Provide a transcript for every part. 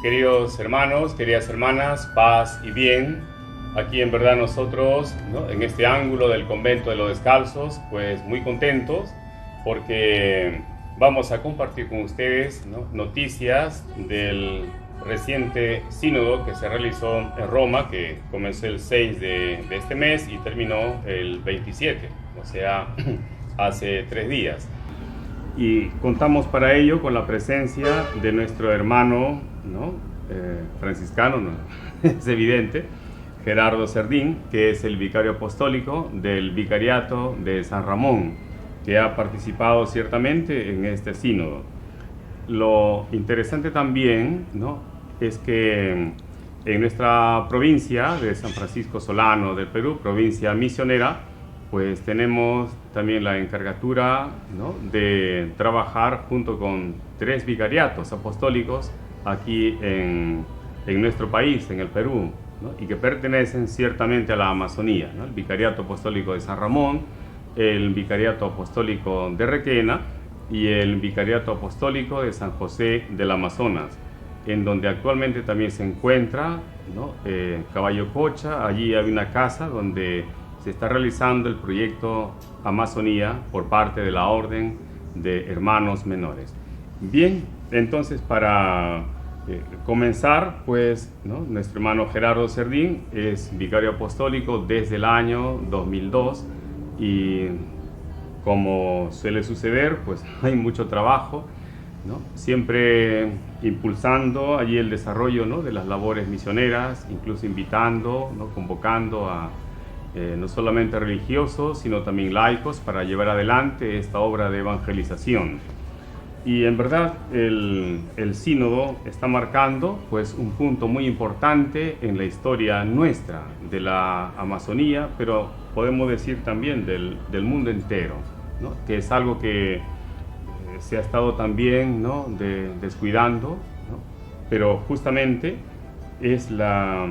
Queridos hermanos, queridas hermanas, paz y bien. Aquí en verdad nosotros, ¿no?, en este ángulo del convento de los descalzos, pues muy contentos porque vamos a compartir con ustedes, ¿no?, noticias del reciente sínodo que se realizó en Roma, que comenzó el 6 de este mes y terminó el 27, o sea, hace 3 días. Y contamos para ello con la presencia de nuestro hermano, ¿no?, franciscano, ¿no?, es evidente, Gerardo Serdín, que es el vicario apostólico del Vicariato de San Ramón, que ha participado ciertamente en este sínodo. Lo interesante también, ¿no?, es que en nuestra provincia de San Francisco Solano del Perú, provincia misionera, pues tenemos también la encargatura, ¿no?, de trabajar junto con 3 vicariatos apostólicos aquí en nuestro país, en el Perú, ¿no?, y que pertenecen ciertamente a la Amazonía, ¿no? El Vicariato Apostólico de San Ramón, el Vicariato Apostólico de Requena y el Vicariato Apostólico de San José del Amazonas, en donde actualmente también se encuentra, ¿no?, Caballo Cocha. Allí hay una casa donde se está realizando el proyecto Amazonía por parte de la Orden de Hermanos Menores. Bien, entonces para comenzar, pues, ¿no?, nuestro hermano Gerardo Serdín es vicario apostólico desde el año 2002 y, como suele suceder, pues hay mucho trabajo, ¿no?, siempre impulsando allí el desarrollo, ¿no?, de las labores misioneras, incluso invitando, ¿no?, convocando a no solamente religiosos, sino también laicos para llevar adelante esta obra de evangelización. Y en verdad el sínodo está marcando, pues, un punto muy importante en la historia nuestra de la Amazonía, pero podemos decir también del mundo entero, ¿no?, que es algo que se ha estado también, ¿no?, descuidando, ¿no?, pero justamente es la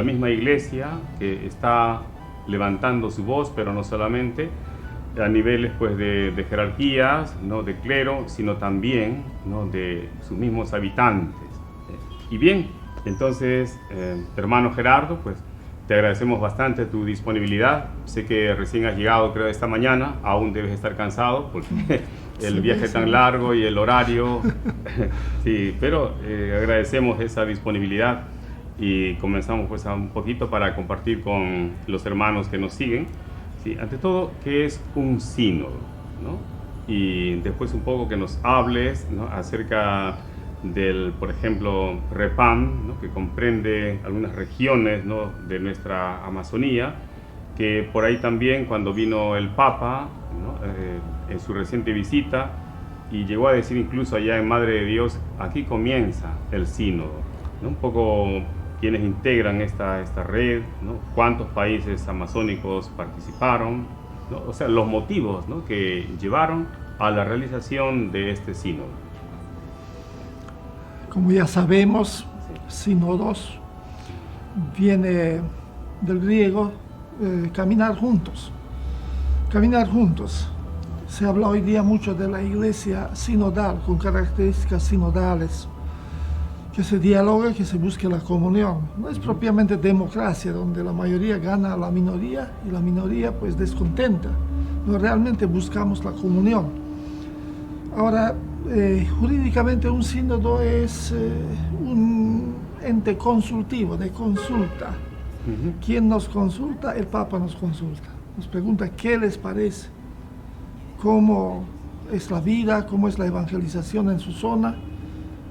misma Iglesia que está levantando su voz, pero no solamente a niveles, pues, de jerarquías, ¿no?, de clero, sino también, ¿no?, de sus mismos habitantes. Y bien, entonces, hermano Gerardo, pues te agradecemos bastante tu disponibilidad. Sé que recién has llegado, creo, esta mañana, aún debes estar cansado porque el viaje tan largo y el horario, sí, pero agradecemos esa disponibilidad. Y comenzamos, pues, a un poquito para compartir con los hermanos que nos siguen, ¿sí? Ante todo, ¿qué es un sínodo, ¿no? Y después un poco que nos hables, ¿no?, acerca del, por ejemplo, REPAM, ¿no?, que comprende algunas regiones, ¿no?, de nuestra Amazonía, que por ahí también cuando vino el Papa, ¿no?, en su reciente visita, y llegó a decir incluso allá en Madre de Dios, aquí comienza el sínodo, ¿no? Un poco quienes integran esta red, ¿no?, cuántos países amazónicos participaron, ¿no?, o sea, los motivos, ¿no?, que llevaron a la realización de este sínodo. Como ya sabemos, sínodos viene del griego caminar juntos. Caminar juntos. Se habla hoy día mucho de la iglesia sinodal, con características sinodales, que se dialoga, que se busque la comunión. No es propiamente democracia, donde la mayoría gana a la minoría y la minoría, pues, descontenta. No, realmente buscamos la comunión. Ahora, jurídicamente un sínodo es un ente consultivo, de consulta. ¿Quién nos consulta? El Papa nos consulta. Nos pregunta qué les parece, cómo es la vida, cómo es la evangelización en su zona,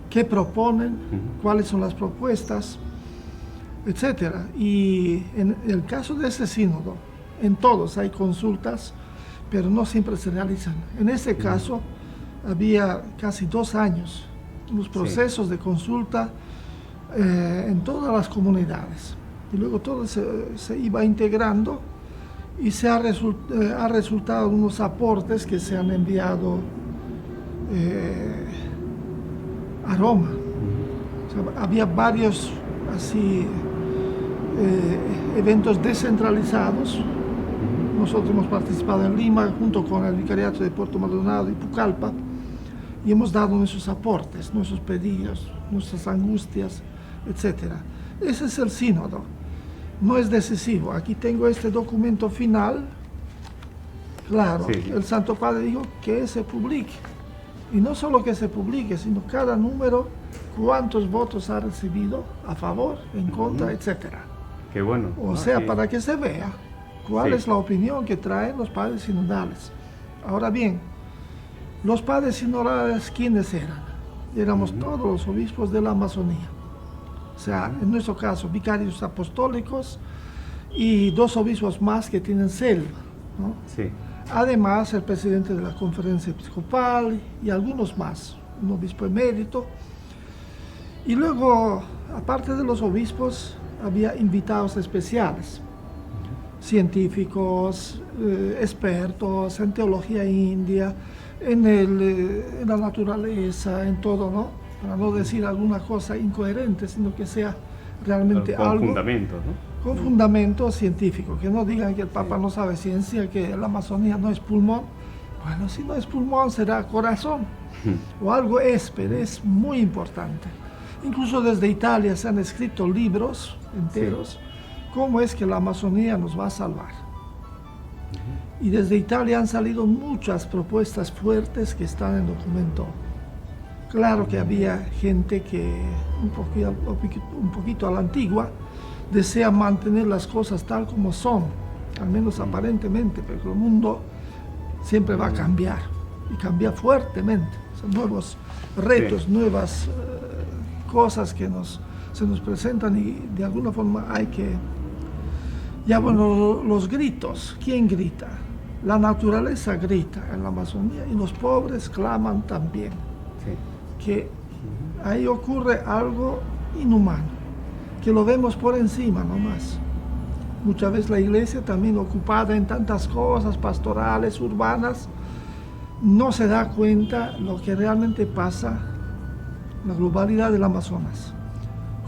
qué proponen, cuáles son las propuestas, etcétera. Y en el caso de este sínodo, en todos hay consultas, pero no siempre se realizan. En este caso, había casi 2 años los procesos de consulta en todas las comunidades. Y luego todo se iba integrando y se ha resultado unos aportes que se han enviado a Roma. O sea, había varios así eventos descentralizados. Nosotros hemos participado en Lima junto con el Vicariato de Puerto Maldonado y Pucallpa, y hemos dado nuestros aportes, nuestros pedidos, nuestras angustias, etc. Ese es el sínodo. No es decisivo. Aquí tengo este documento final. Claro, Sí. el Santo Padre dijo que se publique. Y no solo que se publique, sino cada número, cuántos votos ha recibido a favor, en contra, etc. Qué bueno. O sea, sí. para que se vea cuál Sí. es la opinión que traen los padres sinodales. Ahora bien, los padres sinodales, ¿quiénes eran? Éramos todos los obispos de la Amazonía. O sea, en nuestro caso, vicarios apostólicos y 2 obispos más que tienen selva, ¿no? Sí. Además, el presidente de la conferencia episcopal y algunos más, un obispo emérito. Y luego, aparte de los obispos, había invitados especiales, científicos, expertos en teología india, en la naturaleza, en todo, ¿no? Para no decir alguna cosa incoherente, sino que sea realmente Con algo fundamentos, ¿no? con fundamento científico, que no digan que el Papa no sabe ciencia, que la Amazonía no es pulmón. Bueno, si no es pulmón será corazón o algo pero es muy importante. Incluso desde Italia se han escrito libros enteros, cómo es que la Amazonía nos va a salvar. Y desde Italia han salido muchas propuestas fuertes que están en documento. Claro que había gente que un poquito a la antigua desea mantener las cosas tal como son, al menos aparentemente, pero el mundo siempre va a cambiar y cambia fuertemente. Son nuevos retos, nuevas cosas que se nos presentan y de alguna forma hay que... Ya bueno, los gritos, ¿quién grita? La naturaleza grita en la Amazonía y los pobres claman también. Que ahí ocurre algo inhumano, que lo vemos por encima nomás. Muchas veces la iglesia, también ocupada en tantas cosas pastorales, urbanas, no se da cuenta lo que realmente pasa en la globalidad del Amazonas.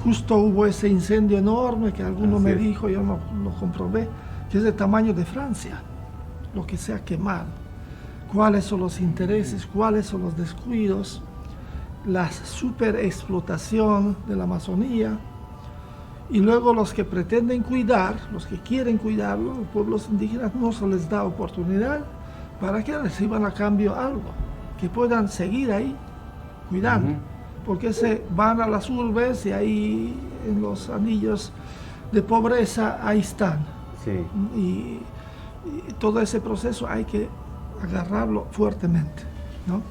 Justo hubo ese incendio enorme que alguno me dijo, yo no lo comprobé, que es del tamaño de Francia, lo que se ha quemado. ¿Cuáles son los intereses? ¿Cuáles son los descuidos? La superexplotación de la Amazonía, y luego los que pretenden cuidar, los que quieren cuidarlo, los pueblos indígenas, no se les da oportunidad para que reciban a cambio algo, que puedan seguir ahí cuidando, porque se van a las urbes y ahí en los anillos de pobreza ahí están. Y todo ese proceso hay que agarrarlo fuertemente, ¿no?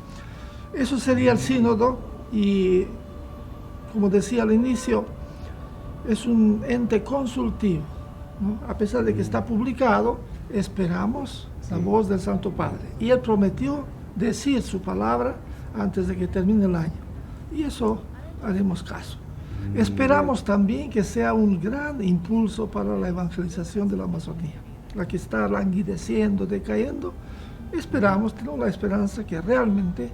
Eso sería el sínodo y, como decía al inicio, es un ente consultivo, ¿no? A pesar de que está publicado, esperamos la voz del Santo Padre. Y él prometió decir su palabra antes de que termine el año. Y eso haremos caso. Esperamos también que sea un gran impulso para la evangelización de la Amazonía, la que está languideciendo, decayendo. Esperamos, tenemos la esperanza que realmente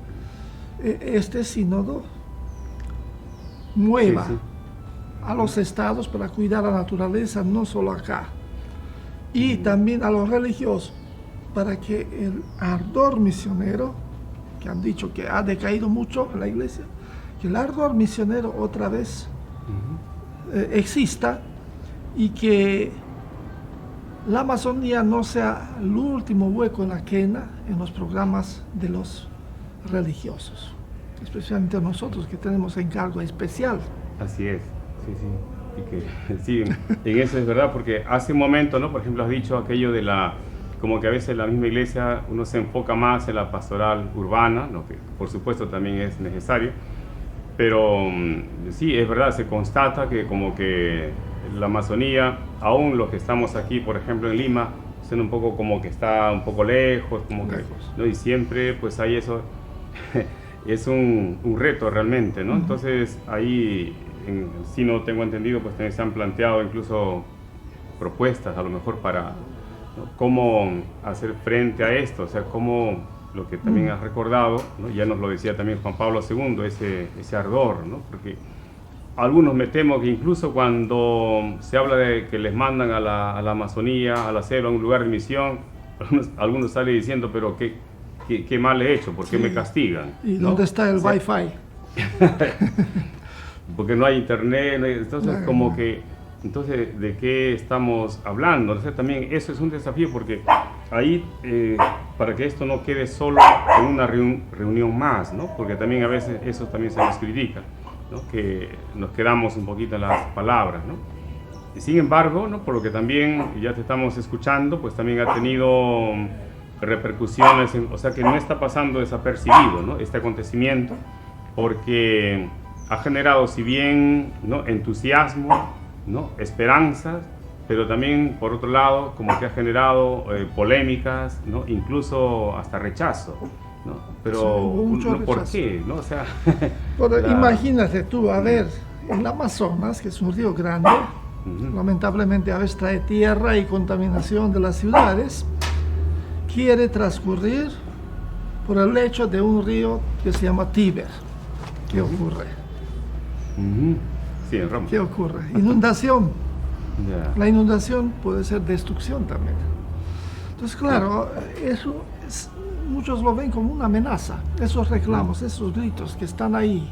este sínodo mueva a los estados para cuidar la naturaleza, no solo acá, y también a los religiosos, para que el ardor misionero, que han dicho que ha decaído mucho en la iglesia, que el ardor misionero otra vez exista y que la Amazonía no sea el último hueco en la quena en los programas de los religiosos, especialmente nosotros que tenemos encargo especial. Así es, y que sí, en eso es verdad, porque hace un momento, ¿no? Por ejemplo, has dicho aquello de como que a veces la misma iglesia uno se enfoca más en la pastoral urbana, lo que por supuesto también es necesario, pero sí, es verdad, se constata que como que la Amazonía, aún los que estamos aquí, por ejemplo, en Lima, son un poco como que está un poco lejos, como que, ¿no? Y siempre pues hay eso, es un reto realmente, ¿no? Entonces ahí, si no tengo entendido, pues también se han planteado incluso propuestas a lo mejor para, ¿no?, cómo hacer frente a esto, o sea, cómo lo que también has recordado, ¿no? Ya nos lo decía también Juan Pablo II, ese ardor, ¿no? Porque algunos me temo que incluso cuando se habla de que les mandan a la Amazonía, a la selva, a un lugar de misión, algunos salen diciendo, pero ¿qué mal he hecho? ¿Por qué me castigan? ¿Y ¿no? dónde está el Wi-Fi? Porque no hay internet, entonces No. como que, entonces, ¿de qué estamos hablando? O sea, también eso es un desafío porque ahí, para que esto no quede solo en una reunión más, ¿no? Porque también a veces eso también se nos critica, ¿no? Que nos quedamos un poquito en las palabras, ¿no? Y sin embargo, ¿no? Por lo que también ya te estamos escuchando, pues también ha tenido repercusiones, o sea que no está pasando desapercibido, ¿no? Este acontecimiento, porque ha generado, si bien, ¿no? Entusiasmo, ¿no? Esperanzas, pero también por otro lado como que ha generado polémicas, ¿no? Incluso hasta rechazo, ¿no? Pero sí, ¿no? ¿Por qué? ¿No? O sea, Imagínate tú, a ver, el Amazonas, que es un río grande, lamentablemente a veces trae tierra y contaminación de las ciudades, quiere transcurrir por el lecho de un río que se llama Tíber. ¿Qué ocurre? Sí, en Roma. ¿Qué ocurre? Inundación. Yeah. La inundación puede ser destrucción también. Entonces, claro, eso muchos lo ven como una amenaza. Esos reclamos, esos gritos que están ahí,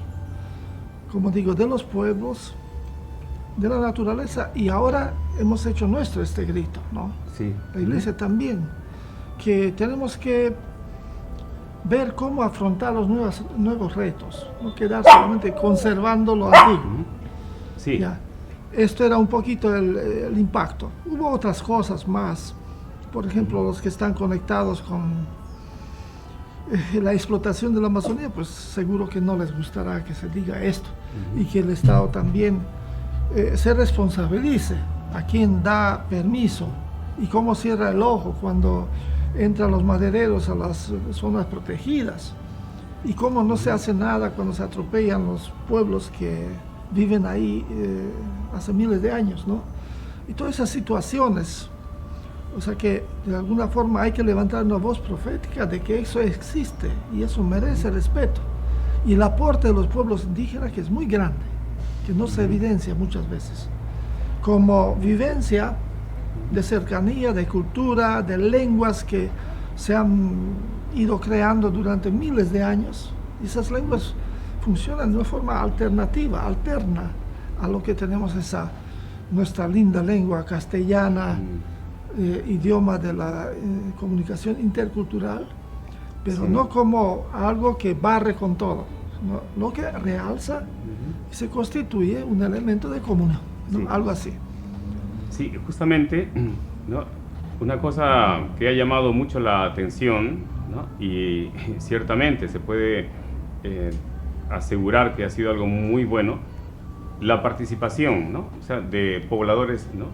como digo, de los pueblos, de la naturaleza, y ahora hemos hecho nuestro este grito, ¿no? Sí. La iglesia también, que tenemos que ver cómo afrontar los nuevos retos, no quedar solamente conservando lo antiguo. Sí. Ya. Esto era un poquito el impacto. Hubo otras cosas más, por ejemplo, los que están conectados con la explotación de la Amazonía, pues seguro que no les gustará que se diga esto, y que el Estado también se responsabilice a quien da permiso y cómo cierra el ojo cuando entran los madereros a las zonas protegidas, y cómo no se hace nada cuando se atropellan los pueblos que viven ahí hace miles de años, ¿no? Y todas esas situaciones, o sea que de alguna forma hay que levantar una voz profética de que eso existe y eso merece respeto. Y el aporte de los pueblos indígenas, que es muy grande, que no se evidencia muchas veces, como vivencia de cercanía, de cultura, de lenguas que se han ido creando durante miles de años. Y esas lenguas funcionan de una forma alternativa, alterna a lo que tenemos nuestra linda lengua castellana, idioma de la comunicación intercultural, pero no como algo que barre con todo, sino lo que realza y se constituye un elemento de comunión, ¿no? Algo así. Sí, justamente, ¿no? Una cosa que ha llamado mucho la atención, ¿no? Y ciertamente se puede asegurar que ha sido algo muy bueno, la participación, ¿no? O sea, de pobladores, ¿no?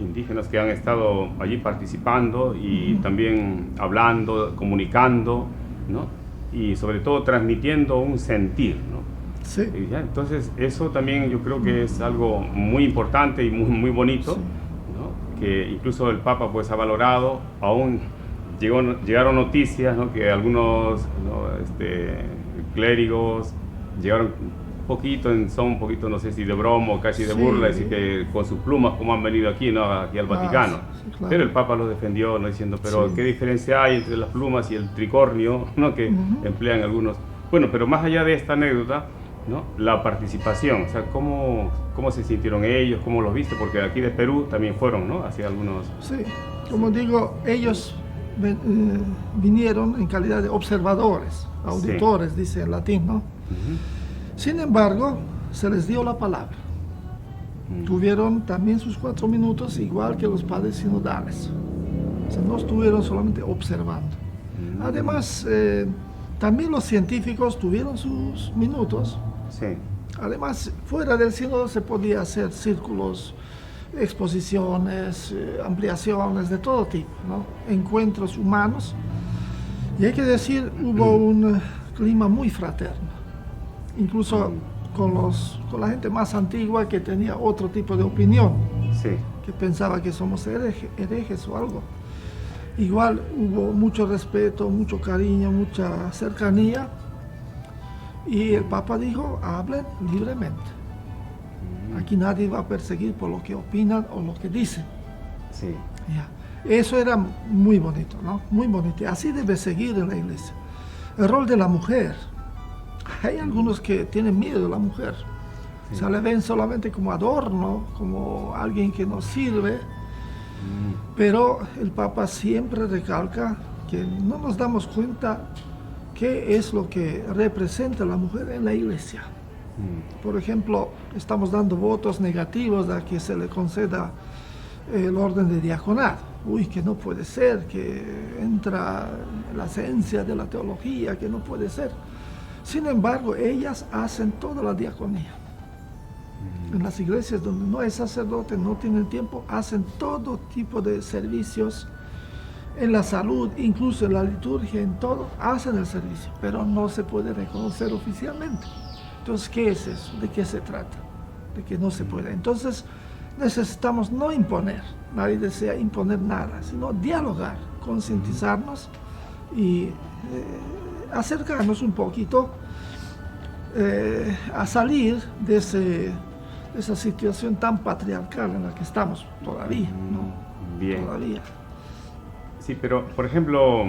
Indígenas que han estado allí participando y también hablando, comunicando, ¿no? Y sobre todo transmitiendo un sentir, ¿no? Sí. ¿Ya? Entonces eso también yo creo que es algo muy importante y muy, muy bonito, Sí. ¿no? Que incluso el Papa pues ha valorado. Aún llegaron noticias, ¿no? Que algunos, ¿no? Clérigos llegaron son un poquito, no sé si de broma o casi de burla, decir que con sus plumas como han venido aquí, ¿no? Aquí al Vaticano. Sí, claro. Pero el Papa los defendió, ¿no? Diciendo, pero Sí. ¿qué diferencia hay entre las plumas y el tricornio, ¿no? Que emplean algunos? Bueno, pero más allá de esta anécdota, ¿no? La participación, o sea, ¿cómo se sintieron ellos? ¿Cómo los viste? Porque aquí de Perú también fueron, ¿no? Hacia algunos... Sí, como digo, ellos vinieron en calidad de observadores, auditores, dice en latín, ¿no? Sin embargo, se les dio la palabra. Tuvieron también sus 4 minutos, igual que los padres sinodales. O sea, no estuvieron solamente observando. Además, también los científicos tuvieron sus minutos. Sí. Además, fuera del sínodo se podía hacer círculos, exposiciones, ampliaciones de todo tipo, ¿no? Encuentros humanos. Y hay que decir, hubo un clima muy fraterno, incluso con la gente más antigua que tenía otro tipo de opinión, Sí. que pensaba que somos herejes o algo. Igual hubo mucho respeto, mucho cariño, mucha cercanía, y el Papa dijo, hablen libremente. Aquí nadie va a perseguir por lo que opinan o lo que dicen. Sí. Ya. Eso era muy bonito, ¿no? Muy bonito. Así debe seguir en la iglesia. El rol de la mujer. Hay algunos que tienen miedo de la mujer. Sí. Se le ven solamente como adorno, como alguien que nos sirve. Pero el Papa siempre recalca que no nos damos cuenta qué es lo que representa la mujer en la iglesia. Por ejemplo, estamos dando votos negativos a que se le conceda el orden de diaconado. Uy, que no puede ser, que entra la esencia de la teología, que no puede ser. Sin embargo, ellas hacen toda la diaconía. En las iglesias donde no hay sacerdote, no tienen tiempo, hacen todo tipo de servicios. En la salud, incluso en la liturgia, en todo, hacen el servicio, pero no se puede reconocer oficialmente. Entonces, ¿qué es eso? ¿De qué se trata? De que no se puede. Entonces, necesitamos no imponer, nadie desea imponer nada, sino dialogar, concientizarnos y acercarnos un poquito a salir de esa situación tan patriarcal en la que estamos todavía, ¿no? Bien. Todavía. Sí, pero, por ejemplo,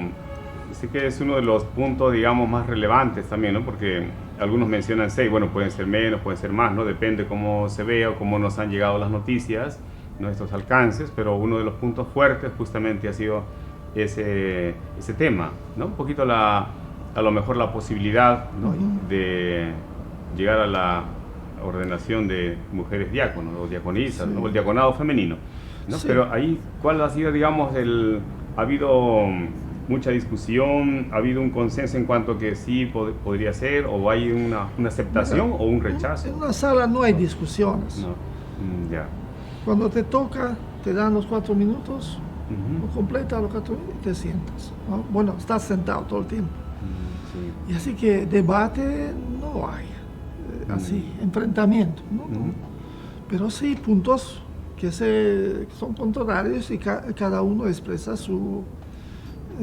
sé que es uno de los puntos, digamos, más relevantes también, ¿no? Porque algunos mencionan 6, bueno, pueden ser menos, pueden ser más, ¿no? Depende cómo se vea o cómo nos han llegado las noticias, nuestros alcances, pero uno de los puntos fuertes justamente ha sido ese tema, ¿no? Un poquito a lo mejor la posibilidad, ¿no? De llegar a la ordenación de mujeres diáconos o diaconisas, sí. ¿no? O el diaconado femenino, ¿no? Sí. Pero ahí, ¿cuál ha sido, digamos, ha habido mucha discusión, ha habido un consenso en cuanto a que sí podría ser, o hay una aceptación o un rechazo? En una sala no hay discusiones. No. Ya. Cuando te toca, te dan los 4 minutos, lo completa los 4 minutos y te sientas, ¿no? Bueno, estás sentado todo el tiempo. Sí. Y así que debate no hay, así, enfrentamiento, ¿no? Pero sí puntos que son contrarios y cada uno expresa su...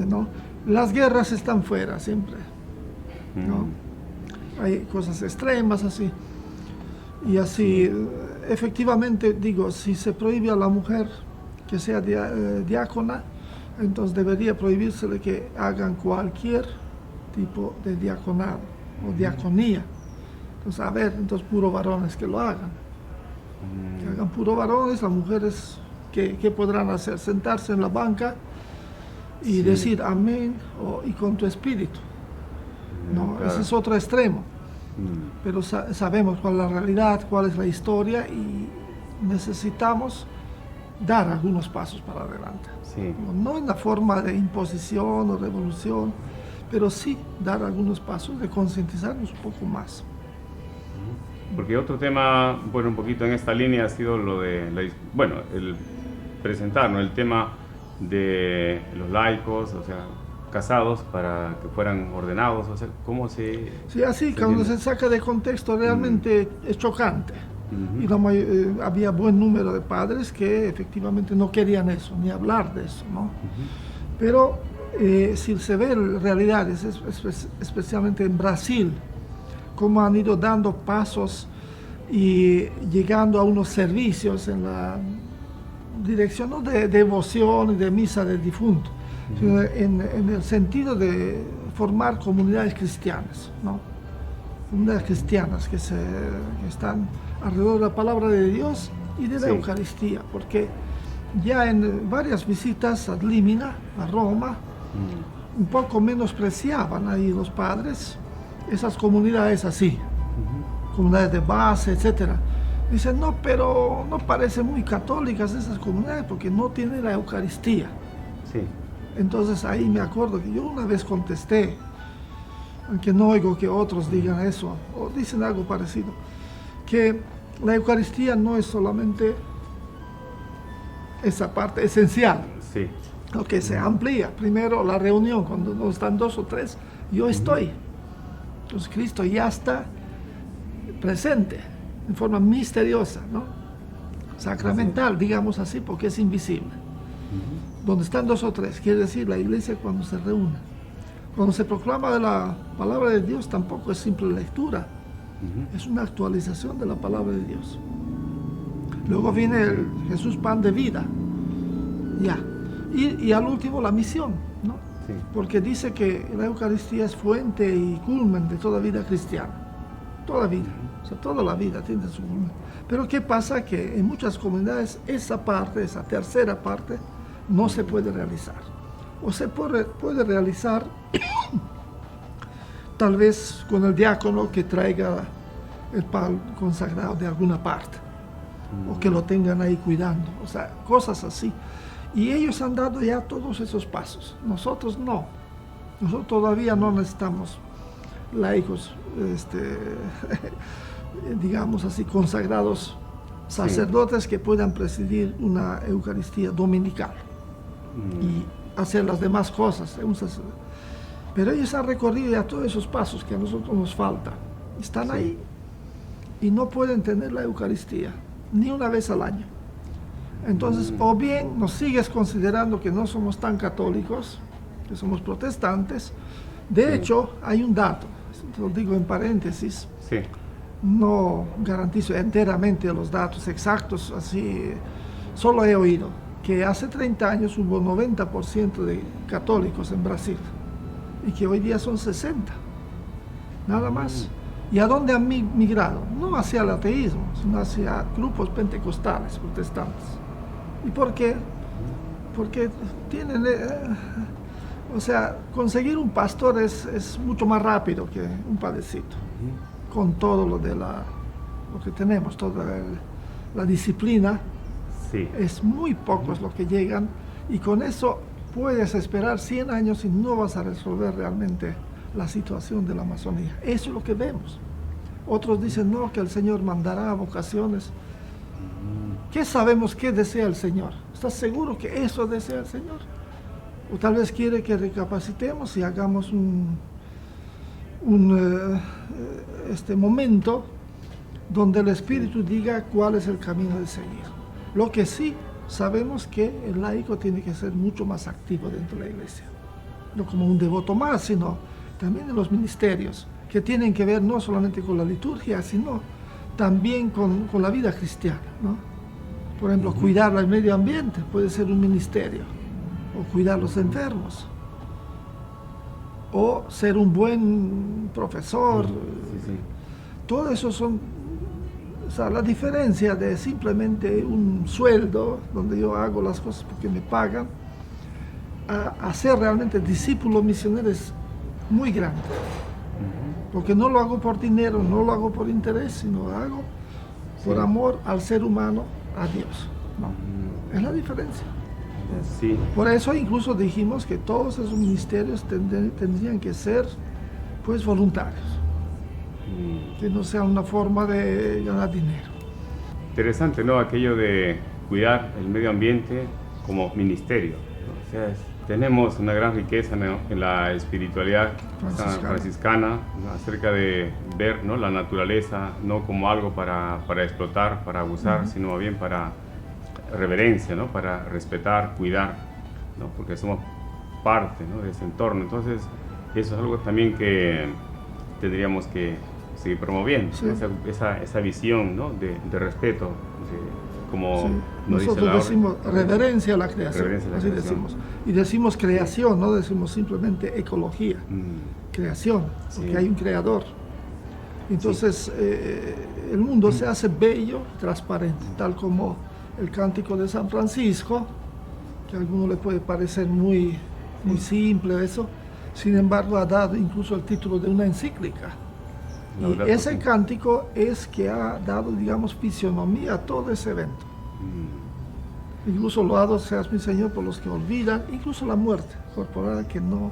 ¿no? Las guerras están fuera siempre, ¿no? Hay cosas extremas así. Y así, efectivamente, digo, si se prohíbe a la mujer que sea diácona, entonces debería prohibírsele que hagan cualquier tipo de diaconado o diaconía. Entonces, a ver, entonces puro varones que lo hagan. Que hagan puro varones, las mujeres, ¿qué podrán hacer? Sentarse en la banca y decir amén y con tu espíritu. No, claro. Ese es otro extremo. Pero sabemos cuál es la realidad, cuál es la historia y necesitamos dar algunos pasos para adelante. Sí. No en la forma de imposición o revolución, pero sí dar algunos pasos de concientizarnos un poco más. Porque otro tema, bueno, un poquito en esta línea ha sido lo de, el presentar, ¿no? El tema de los laicos, o sea, casados para que fueran ordenados, o sea, ¿cómo se...? Sí, así, cuando se saca de contexto realmente es chocante. Y había buen número de padres que efectivamente no querían eso, ni hablar de eso, ¿no? Pero si se ve realidades, especialmente en Brasil, cómo han ido dando pasos y llegando a unos servicios en la dirección no de devoción y de misa del difunto, sino en el sentido de formar comunidades cristianas, ¿no? Comunidades cristianas que están alrededor de la palabra de Dios y de la Eucaristía, porque ya en varias visitas ad limina a Roma, un poco menospreciaban ahí los padres esas comunidades así, comunidades de base, etc. Dicen, no, pero no parecen muy católicas esas comunidades porque no tienen la Eucaristía. Sí. Entonces ahí me acuerdo que yo una vez contesté, aunque no oigo que otros digan eso, o dicen algo parecido, que la Eucaristía no es solamente esa parte esencial, lo que se amplía. Primero la reunión, cuando no están 2 o 3, yo estoy. Entonces Cristo ya está presente en forma misteriosa, ¿no? Sacramental, digamos así, porque es invisible. Donde están 2 o 3, quiere decir la iglesia cuando se reúne. Cuando se proclama la palabra de Dios tampoco es simple lectura, es una actualización de la palabra de Dios. Luego viene el Jesús pan de vida, ya. Y al último la misión, ¿no? Sí. Porque dice que la Eucaristía es fuente y culmen de toda vida cristiana. Toda vida, o sea, toda la vida tiene su culmen. Pero ¿qué pasa? Que en muchas comunidades esa parte, esa tercera parte, no se puede realizar. O se puede realizar tal vez con el diácono que traiga el pan consagrado de alguna parte, o que lo tengan ahí cuidando, o sea, cosas así. Y ellos han dado ya todos esos pasos, nosotros no. Nosotros todavía no necesitamos laicos, digamos así, consagrados sacerdotes que puedan presidir una Eucaristía dominical y hacer las demás cosas. Pero ellos han recorrido ya todos esos pasos que a nosotros nos faltan. Están ahí y no pueden tener la Eucaristía ni una vez al año. Entonces, o bien nos sigues considerando que no somos tan católicos, que somos protestantes. De hecho, hay un dato, lo digo en paréntesis, no garantizo enteramente los datos exactos, así solo he oído que hace 30 años hubo 90% de católicos en Brasil y que hoy día son 60, nada más. ¿Y a dónde han migrado? No hacia el ateísmo, sino hacia grupos pentecostales, protestantes. ¿Y por qué? Porque tienen, o sea, conseguir un pastor es mucho más rápido que un padrecito, con todo lo que tenemos, toda la disciplina. Es muy pocos los que llegan, y con eso puedes esperar 100 años y no vas a resolver realmente la situación de la Amazonía. Eso es lo que vemos. Otros dicen, no, que el Señor mandará vocaciones. ¿Qué sabemos que desea el Señor? ¿Estás seguro que eso desea el Señor? O tal vez quiere que recapacitemos y hagamos este momento donde el Espíritu diga cuál es el camino de seguir. Lo que sí sabemos que el laico tiene que ser mucho más activo dentro de la iglesia, no como un devoto más, sino también en los ministerios, que tienen que ver no solamente con la liturgia, sino también con la vida cristiana, ¿no? Por ejemplo, cuidar el medio ambiente puede ser un ministerio, o cuidar los enfermos, o ser un buen profesor. Todo eso son, o sea, la diferencia de simplemente un sueldo donde yo hago las cosas porque me pagan, a ser realmente discípulo misionero es muy grande. Porque no lo hago por dinero, no lo hago por interés, sino lo hago por amor al ser humano, a Dios. ¿No? Es la diferencia. Por eso incluso dijimos que todos esos ministerios tendrían que ser pues voluntarios, que no sea una forma de ganar dinero. Interesante, ¿no? Aquello de cuidar el medio ambiente como ministerio, ¿no? O sea, tenemos una gran riqueza, ¿no?, en la espiritualidad franciscana, ¿no?, acerca de ver, ¿no?, la naturaleza no como algo para explotar, para abusar, sino más bien para reverencia, ¿no?, para respetar, cuidar, ¿no?, porque somos parte, ¿no?, de ese entorno. Entonces, eso es algo también que tendríamos que seguir promoviendo, ¿no? esa visión, ¿no?, de respeto, como nosotros decimos reverencia a la creación, así decimos. Y decimos creación, no decimos simplemente ecología, creación, porque hay un creador. Entonces, el mundo se hace bello, transparente, tal como el cántico de San Francisco, que a alguno le puede parecer muy simple eso, sin embargo ha dado incluso el título de una encíclica. Y ese cántico es que ha dado, digamos, fisionomía a todo ese evento. Incluso loado seas mi Señor por los que olvidan, incluso la muerte corporal, que no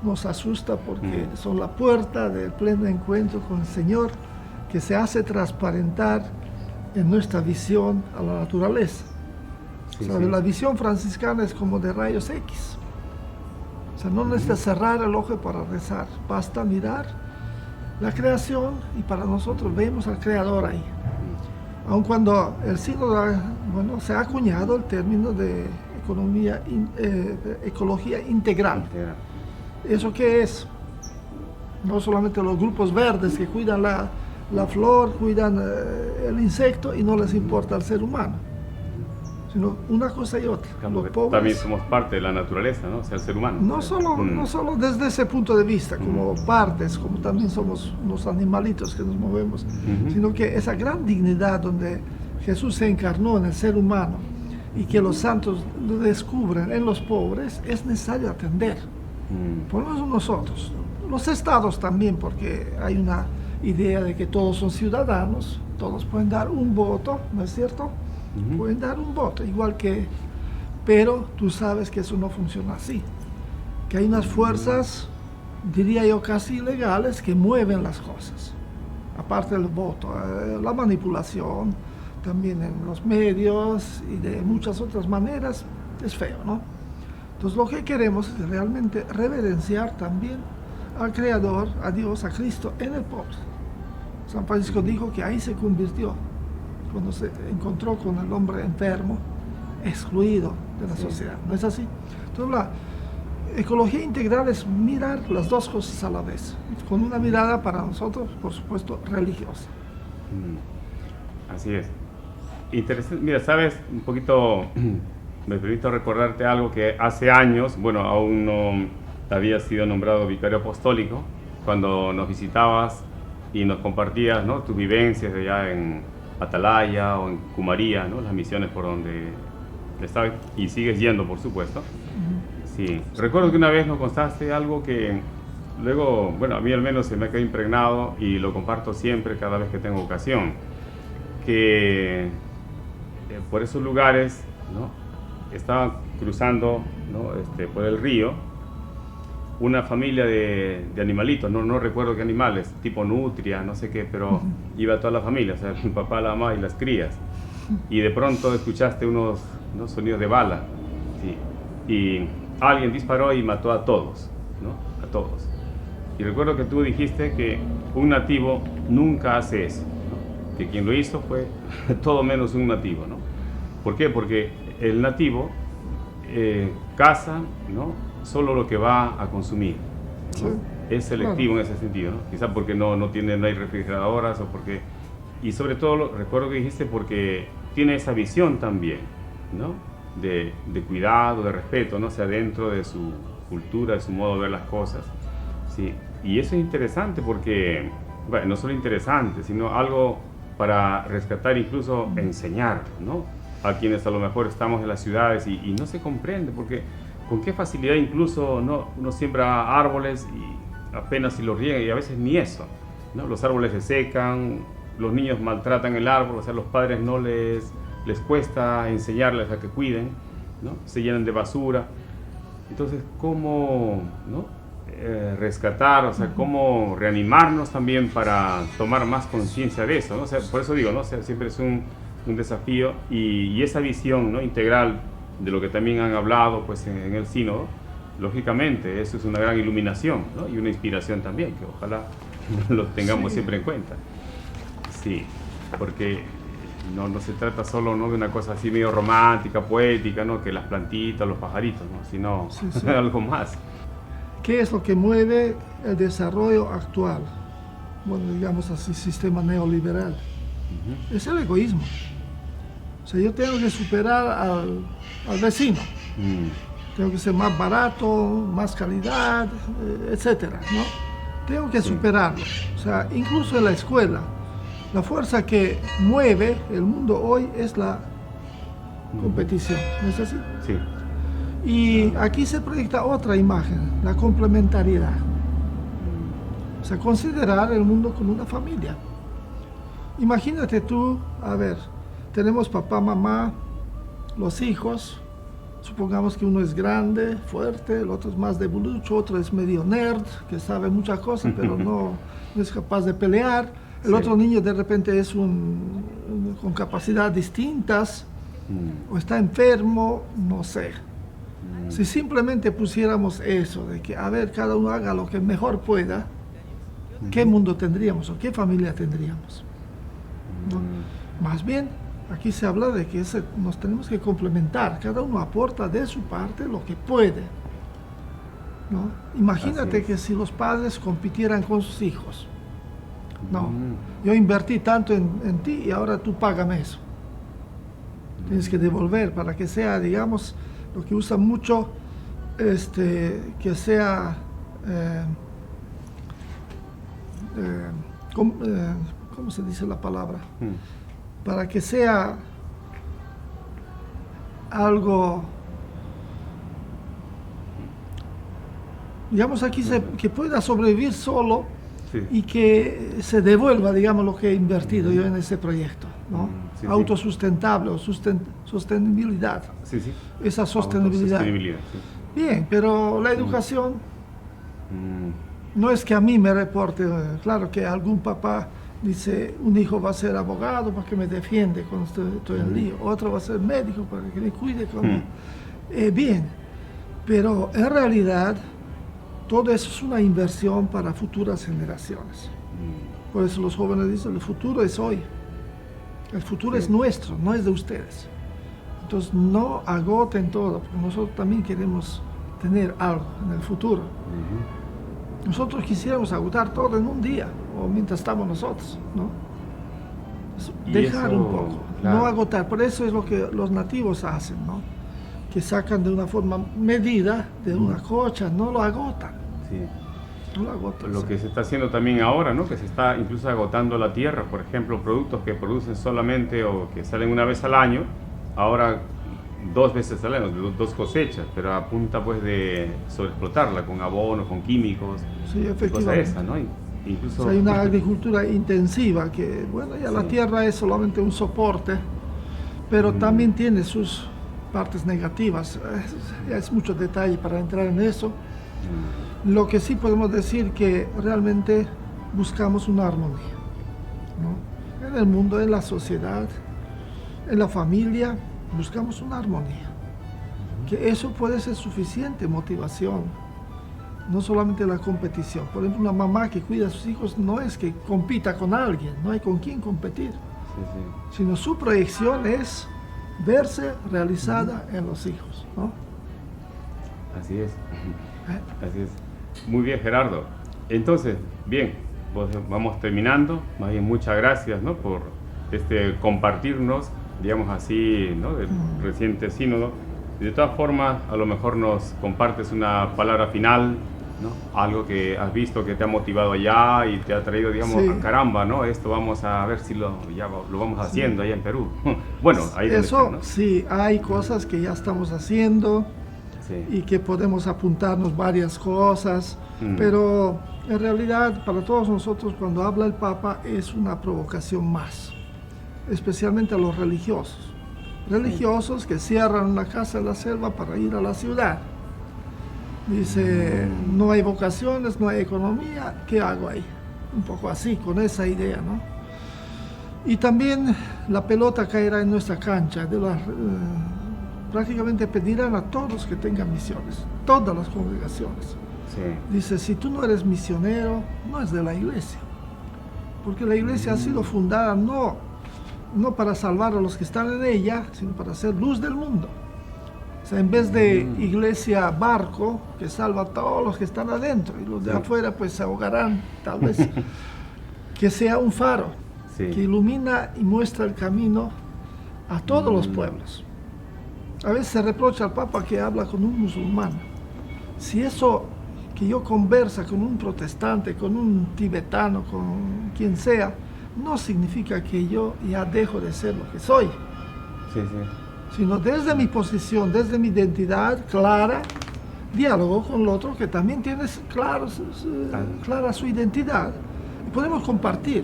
nos asusta porque son la puerta del pleno encuentro con el Señor, que se hace transparentar en nuestra visión a la naturaleza. La visión franciscana es como de rayos X. O sea, no necesitas cerrar el ojo para rezar, basta mirar la creación y para nosotros vemos al Creador ahí. Aun cuando el siglo, se ha acuñado el término de ecología integral. ¿Eso qué es? No solamente los grupos verdes que cuidan la flor, cuidan el insecto y no les importa el ser humano. sino una cosa y otra. Claro, Los pobres, también somos parte de la naturaleza, ¿no? O sea, el ser humano. no solo desde ese punto de vista, como partes, como también somos unos animalitos que nos movemos, sino que esa gran dignidad donde Jesús se encarnó en el ser humano y que los santos lo descubren en los pobres, es necesario atender. Por lo menos nosotros, los estados también, porque hay una idea de que todos son ciudadanos, todos pueden dar un voto, ¿no es cierto? Pueden dar un voto, igual que, pero tú sabes que eso no funciona así, que hay unas fuerzas, diría yo casi ilegales, que mueven las cosas, aparte del voto, la manipulación, también en los medios y de muchas otras maneras, es feo, ¿no? Entonces lo que queremos es realmente reverenciar también al Creador, a Dios, a Cristo en el pobre. San Francisco dijo que ahí se convirtió, cuando se encontró con el hombre enfermo, excluido de la sociedad. ¿No es así? Entonces la ecología integral es mirar las dos cosas a la vez, con una mirada para nosotros, por supuesto, religiosa. Así es. Interesante. Mira, sabes, un poquito, me permito recordarte algo que hace años, bueno, aún no había sido nombrado vicario apostólico, cuando nos visitabas y nos compartías, ¿no?, tus vivencias allá en Atalaya o en Cumaría, ¿no?, las misiones por donde estabas y sigues yendo, por supuesto. Sí. Recuerdo que una vez nos contaste algo que luego, bueno, a mí al menos se me ha quedado impregnado y lo comparto siempre cada vez que tengo ocasión, que por esos lugares, ¿no?, estaba cruzando, ¿no?, por el río una familia de animalitos, no recuerdo qué animales, tipo nutria, no sé qué, pero iba toda la familia, o sea, el papá, la mamá y las crías. Y de pronto escuchaste unos sonidos de bala, ¿sí?, y alguien disparó y mató a todos, ¿no?, a todos. Y recuerdo que tú dijiste que un nativo nunca hace eso, ¿no?, que quien lo hizo fue todo menos un nativo, ¿no? ¿Por qué? Porque el nativo caza, ¿no?, solo lo que va a consumir, ¿no? Sí, es selectivo, claro, en ese sentido, ¿no? Quizá porque no hay refrigeradoras o porque... Y sobre todo, recuerdo que dijiste, porque tiene esa visión también, ¿no?, de cuidado, de respeto, ¿no?, o sea, dentro de su cultura, de su modo de ver las cosas, ¿sí? Y eso es interesante porque, bueno, no solo interesante, sino algo para rescatar, incluso enseñar, ¿no?, a quienes a lo mejor estamos en las ciudades y no se comprende, porque con qué facilidad incluso, ¿no?, uno siembra árboles y apenas si los riega y a veces ni eso, ¿no? Los árboles se secan, los niños maltratan el árbol, o sea, los padres no les cuesta enseñarles a que cuiden, ¿no? Se llenan de basura. Entonces, ¿cómo, ¿no?, rescatar, o sea, cómo reanimarnos también para tomar más conciencia de eso, ¿no? O sea, por eso digo, ¿no?, o sea, siempre es un desafío y esa visión, ¿no?, integral de lo que también han hablado, pues, en el sínodo, lógicamente eso es una gran iluminación, ¿no?, y una inspiración también, que ojalá lo tengamos siempre en cuenta. Sí, porque no se trata solo, ¿no?, de una cosa así medio romántica, poética, ¿no?, que las plantitas, los pajaritos, ¿no?, sino algo más. ¿Qué es lo que mueve el desarrollo actual? Bueno, digamos así, sistema neoliberal. Es el egoísmo. O sea, yo tengo que superar al vecino. Tengo que ser más barato, más calidad, etcétera, ¿no? Tengo que superarlo. O sea, incluso en la escuela, la fuerza que mueve el mundo hoy es la competición, ¿no es así? Sí. Y aquí se proyecta otra imagen, la complementariedad. O sea, considerar el mundo como una familia. Imagínate tú, a ver, tenemos papá, mamá, los hijos, supongamos que uno es grande, fuerte, el otro es más debilucho, otro es medio nerd, que sabe muchas cosas, pero no es capaz de pelear. El otro niño de repente es con capacidades distintas, o está enfermo, no sé. Si simplemente pusiéramos eso, de que, a ver, cada uno haga lo que mejor pueda, ¿qué mundo tendríamos o qué familia tendríamos? ¿No? Más bien, aquí se habla de que nos tenemos que complementar, cada uno aporta de su parte lo que puede, ¿no? Imagínate que si los padres compitieran con sus hijos, no, yo invertí tanto en ti y ahora tú págame eso. Tienes que devolver para que sea, digamos, lo que usan mucho, que sea, ¿cómo se dice la palabra? Para que sea algo, digamos aquí, que pueda sobrevivir solo, sí, y que se devuelva, digamos, lo que he invertido yo en ese proyecto, ¿no? Sí, autosustentable, o sostenibilidad. Sí, sí. Esa sostenibilidad. Sí. Bien, pero la educación no es que a mí me reporte, claro que algún papá dice, un hijo va a ser abogado para que me defiende cuando estoy en lío, otro va a ser médico para que me cuide cuando... bien, pero en realidad todo eso es una inversión para futuras generaciones. Por eso los jóvenes dicen, el futuro es hoy. El futuro es nuestro, no es de ustedes. Entonces no agoten todo, porque nosotros también queremos tener algo en el futuro. Nosotros quisiéramos agotar todo en un día, o mientras estamos nosotros, ¿no? Dejar un poco, claro, no agotar. Por eso es lo que los nativos hacen, ¿no? Que sacan de una forma medida de una cocha, no lo agotan. Sí. No lo agotan. Lo que se está haciendo también ahora, ¿no? Que se está incluso agotando la tierra, por ejemplo, productos que producen solamente o que salen una vez al año, ahora 2 veces al año, 2 cosechas, pero a punta pues de sobreexplotarla con abonos, con químicos, sí, efectivamente. Cosas esas, ¿no? Incluso... O sea, hay una agricultura intensiva que, bueno, ya la tierra es solamente un soporte, pero también tiene sus partes negativas. Es mucho detalle para entrar en eso. Lo que sí podemos decir que realmente buscamos una armonía, ¿no? En el mundo, en la sociedad, en la familia, buscamos una armonía. Que eso puede ser suficiente motivación, no solamente la competición. Por ejemplo, una mamá que cuida a sus hijos no es que compita con alguien, no hay con quién competir, sino su proyección es verse realizada en los hijos, ¿no? Así es. Así es. Muy bien, Gerardo. Entonces, bien, pues vamos terminando. Más bien, muchas gracias, ¿no? Por compartirnos, digamos así, ¿no? Del reciente sínodo. De todas formas, a lo mejor nos compartes una palabra final, ¿no? Algo que has visto que te ha motivado allá y te ha traído, digamos, caramba, ¿no? Esto vamos a ver si lo vamos haciendo allá en Perú. Bueno, ahí eso está, ¿no? Sí, hay cosas que ya estamos haciendo y que podemos apuntarnos varias cosas, pero en realidad para todos nosotros cuando habla el Papa es una provocación más, especialmente a los religiosos. Religiosos que cierran una casa en la selva para ir a la ciudad. Dice, no hay vocaciones, no hay economía, ¿qué hago ahí? Un poco así, con esa idea, ¿no? Y también la pelota caerá en nuestra cancha. Prácticamente pedirán a todos que tengan misiones, todas las congregaciones. Dice, si tú no eres misionero, no es de la iglesia. Porque la iglesia ha sido fundada no para salvar a los que están en ella, sino para ser luz del mundo. O sea, en vez de iglesia barco, que salva a todos los que están adentro, y los de afuera pues se ahogarán, tal vez, que sea un faro, que ilumina y muestra el camino a todos los pueblos. A veces se reprocha al Papa que habla con un musulmán. Si eso que yo conversa con un protestante, con un tibetano, con quien sea, no significa que yo ya dejo de ser lo que soy, sino desde mi posición, desde mi identidad clara, diálogo con el otro que también tiene clara su identidad. Y podemos compartir,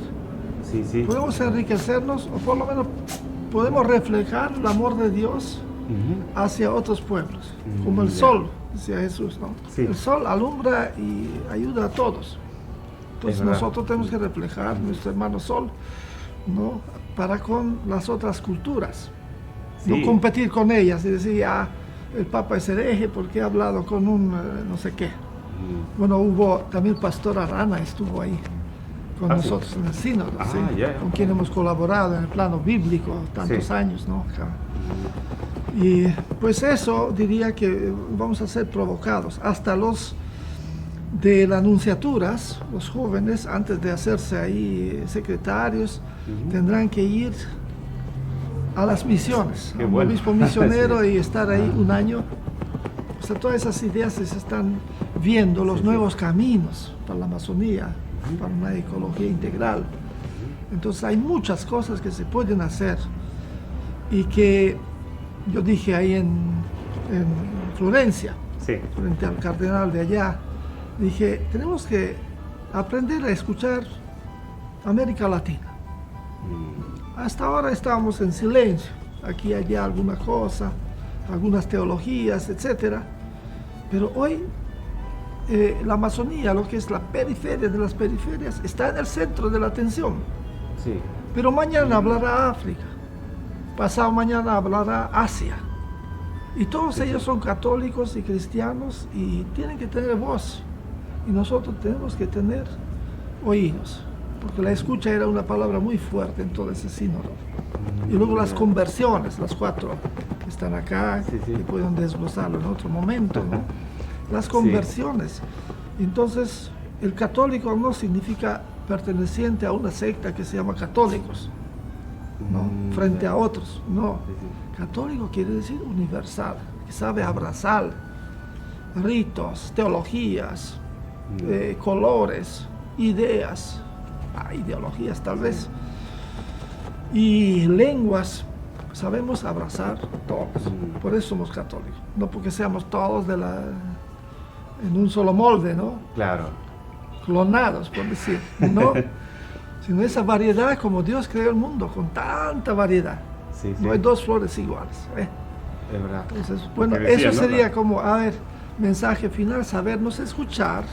podemos enriquecernos, o por lo menos podemos reflejar el amor de Dios hacia otros pueblos, como el sol, decía Jesús, ¿no? El sol alumbra y ayuda a todos. Entonces nosotros tenemos que reflejar nuestro hermano sol, ¿no? Para con las otras culturas, no competir con ellas y decir, el Papa es hereje porque ha hablado con un no sé qué. Bueno, hubo también el pastor Arana, estuvo ahí con nosotros en el sínodo, con quien hemos colaborado en el plano bíblico tantos años, ¿no? Acá. Y pues eso diría que vamos a ser provocados. Hasta los de las nunciaturas, los jóvenes, antes de hacerse ahí secretarios, tendrán que ir a las misiones, Qué a un bueno. obispo misionero Sí. y estar ahí un año. O sea, todas esas ideas se están viendo, los Sí, sí. nuevos caminos para la Amazonía, para una ecología integral. Entonces hay muchas cosas que se pueden hacer y que yo dije ahí en Florencia, Sí. frente al cardenal de allá, dije, tenemos que aprender a escuchar América Latina. Hasta ahora estábamos en silencio, aquí y allá alguna cosa, algunas teologías, etc. Pero hoy la Amazonía, lo que es la periferia de las periferias, está en el centro de la atención. Sí. Pero mañana hablará África, pasado mañana hablará Asia. Y todos ellos son católicos y cristianos y tienen que tener voz. Y nosotros tenemos que tener oídos, porque la escucha era una palabra muy fuerte en todo ese sínodo. Y luego las conversiones, las 4 que están acá, Sí, sí. que pueden desglosarlo en otro momento, ¿no? Las conversiones. Entonces, el católico no significa perteneciente a una secta que se llama católicos, ¿no? Frente a otros, no. Sí, sí. Católico quiere decir universal, que sabe abrazar ritos, teologías, colores, ideas, ideologías tal vez, y lenguas. Sabemos abrazar todos, por eso somos católicos, no porque seamos todos en un solo molde, ¿no? Claro. Clonados, por decir, no, sino esa variedad como Dios creó el mundo, con tanta variedad. Sí, sí. No hay 2 flores iguales. Es verdad. Entonces, bueno, Porque decía, eso ¿no? sería como, a ver, mensaje final, sabernos escuchar,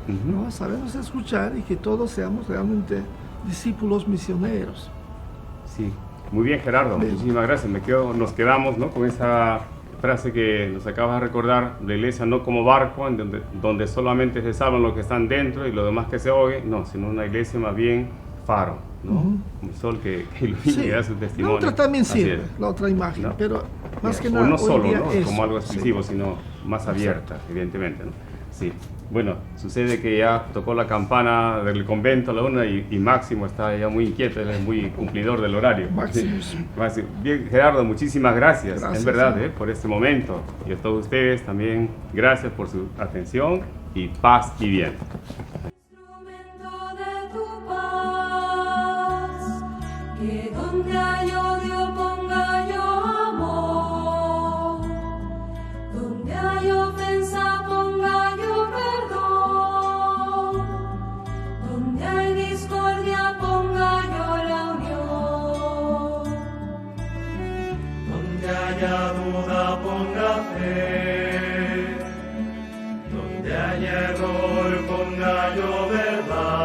Ujú. ¿no? Sabernos escuchar y que todos seamos realmente discípulos misioneros. Sí, muy bien Gerardo, Bien. muchísimas gracias. Nos quedamos, ¿no?, con esa frase que nos acabas de recordar, la iglesia no como barco, donde solamente se salvan los que están dentro y lo demás que se oye, no, sino una iglesia más bien faro, ¿no? Ujú. Un sol que ilumina y da su La testimonio. otra también Así sirve, es. la otra imagen, ¿No? pero más que O nada no hoy solo, día ¿no? eso, Como algo sí. exclusivo, sino más abierta, evidentemente, ¿no? Sí. Bueno, sucede que ya tocó la campana del convento a la 1 y Máximo está ya muy inquieto, él es muy cumplidor del horario. Maximus. Máximo. Bien, Gerardo, muchísimas gracias, Gracias, en verdad, sí. por este momento. Y a todos ustedes también, gracias por su atención y paz y bien. Instrumento de tu paz, que donde hay odio ponga yo amor, donde hay ofensa ponga yo perdón, donde hay discordia ponga yo la unión, Donde haya duda ponga fe, donde haya error ponga yo verdad.